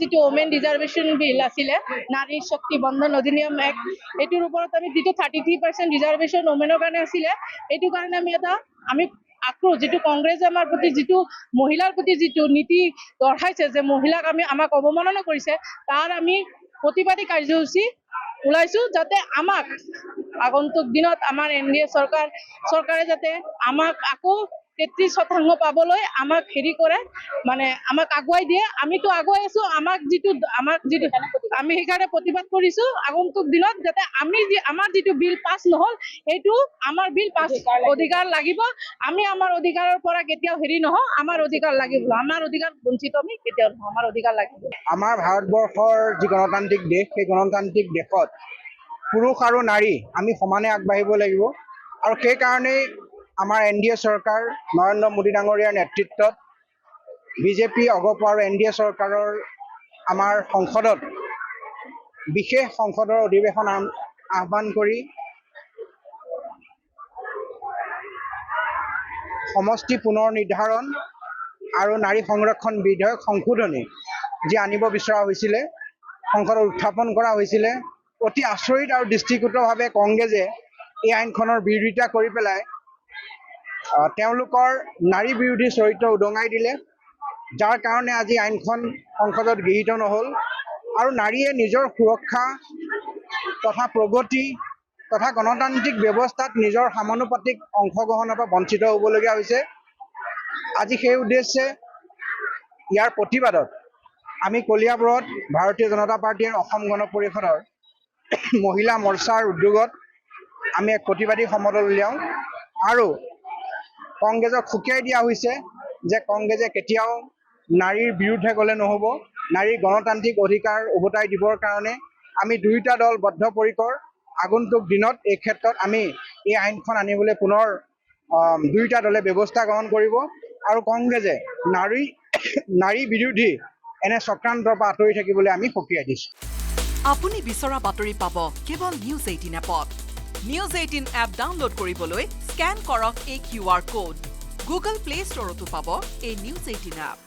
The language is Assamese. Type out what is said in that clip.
যিটো ওমেন ৰিজাৰ্ভেশ্যন বিল আছিলে নাৰী শক্তি বন্ধন অধিনিয়ম এক্ট এইটোৰ ওপৰত আমি যিটো 33% ৰিজাৰ্ভেশ্যন ওমেনৰ কাৰণে আছিলে এইটো কাৰণে আমি আক্ৰোশ যিটো কংগ্ৰেছে আমাৰ প্ৰতি যিটো মহিলাৰ প্ৰতি যিটো নীতি দৰ্শাইছে যে মহিলাক আমাক অৱমাননা কৰিছে তাৰ আমি প্ৰতিবাদী কাৰ্যসূচী ওলাইছো যাতে আমাক আগন্তুক দিনত আমাৰ NDA চৰকাৰে যাতে আমাক আকৌ 33% পাবলৈ আমাক হেৰি কৰে মানে আমাক আগুৱাই দিয়ে আমিতো আগুৱাই আছো আমাক যিটো আমি সেইকাৰণে প্ৰতিবাদ কৰিছো আগন্তুক দিনত যাতে আমাৰ যিটো বিল পাছ নহল সেইটো আমাৰ বিল পাছ অধিকাৰ লাগিব আমি আমাৰ অধিকাৰৰ পৰা কেতিয়াও হেৰি নহওঁ আমাৰ অধিকাৰ লাগিব আমাৰ অধিকাৰ বঞ্চিত আমি কেতিয়াও নহওঁ আমাৰ অধিকাৰ লাগিব আমাৰ ভাৰতবৰ্ষৰ যি গণতান্ত্ৰিক দেশ সেই গণতান্ত্ৰিক দেশত পুৰুষ আৰু নাৰী আমি সমানে আগবাঢ়িব লাগিব আৰু সেইকাৰণেই আমাৰ NDA চৰকাৰ নৰেন্দ্ৰ মোদী ডাঙৰীয়াৰ নেতৃত্বত বিজেপি অগপ আৰু NDA চৰকাৰৰ আমাৰ সংসদত বিশেষ সংসদৰ অধিৱেশন আহ্বান কৰি সমষ্টি পুনৰ নিৰ্ধাৰণ আৰু নাৰী সংৰক্ষণ বিধেয়ক সংশোধনী যি আনিব বিচৰা হৈছিলে সংসদত উত্থাপন কৰা হৈছিলে অতি আচৰিত আৰু দৃষ্টিকটুভাৱে কংগ্ৰেছে এই আইনখনৰ বিৰোধিতা কৰি পেলাই তেওঁলোকৰ নাৰী বিৰোধী চৰিত্ৰ উদঙাই দিলে যাৰ কাৰণে আজি আইনখন সংসদত গৃহীত নহ'ল আৰু নাৰীয়ে নিজৰ সুৰক্ষা তথা প্ৰগতি তথা গণতান্ত্ৰিক ব্যৱস্থাত নিজৰ সমানুপাতিক অংশগ্ৰহণৰ পৰা বঞ্চিত হ'বলগীয়া হৈছে আজি সেই উদ্দেশ্যে ইয়াৰ প্ৰতিবাদত আমি কলিয়াবৰত ভাৰতীয় জনতা পাৰ্টীৰ অসম গণ পৰিষদৰ মহিলা মৰ্চাৰ উদ্যোগত আমি এক প্ৰতিবাদী সমদল উলিয়াওঁ আৰু কংগ্ৰেছক সকীয়াই দিয়া হৈছে যে কংগ্ৰেছে কেতিয়াও নাৰীৰ বিৰুদ্ধে গ'লে নহ'ব নাৰীৰ গণতান্ত্ৰিক অধিকাৰ উভতাই দিবৰ কাৰণে আমি দুয়োটা দল বদ্ধপৰিকৰ আগন্তুক দিনত এই ক্ষেত্ৰত আমি এই আইনখন আনিবলৈ পুনৰ দুয়োটা দলে ব্যৱস্থা গ্ৰহণ কৰিব আৰু কংগ্ৰেছে নাৰী বিৰোধী এনে চক্ৰান্তৰ পৰা আঁতৰি থাকিবলৈ আমি সকীয়াই দিছোঁ আপুনি বিচৰা বাতৰি পাব কেৱল নিউজ 18 এপত নিউজ 18 এপ ডাউনলোড কৰিবলৈ স্কেন কৰক এই QR কোড গুগল প্লে ষ্টৰতো পাব এই নিউজ 18 এপ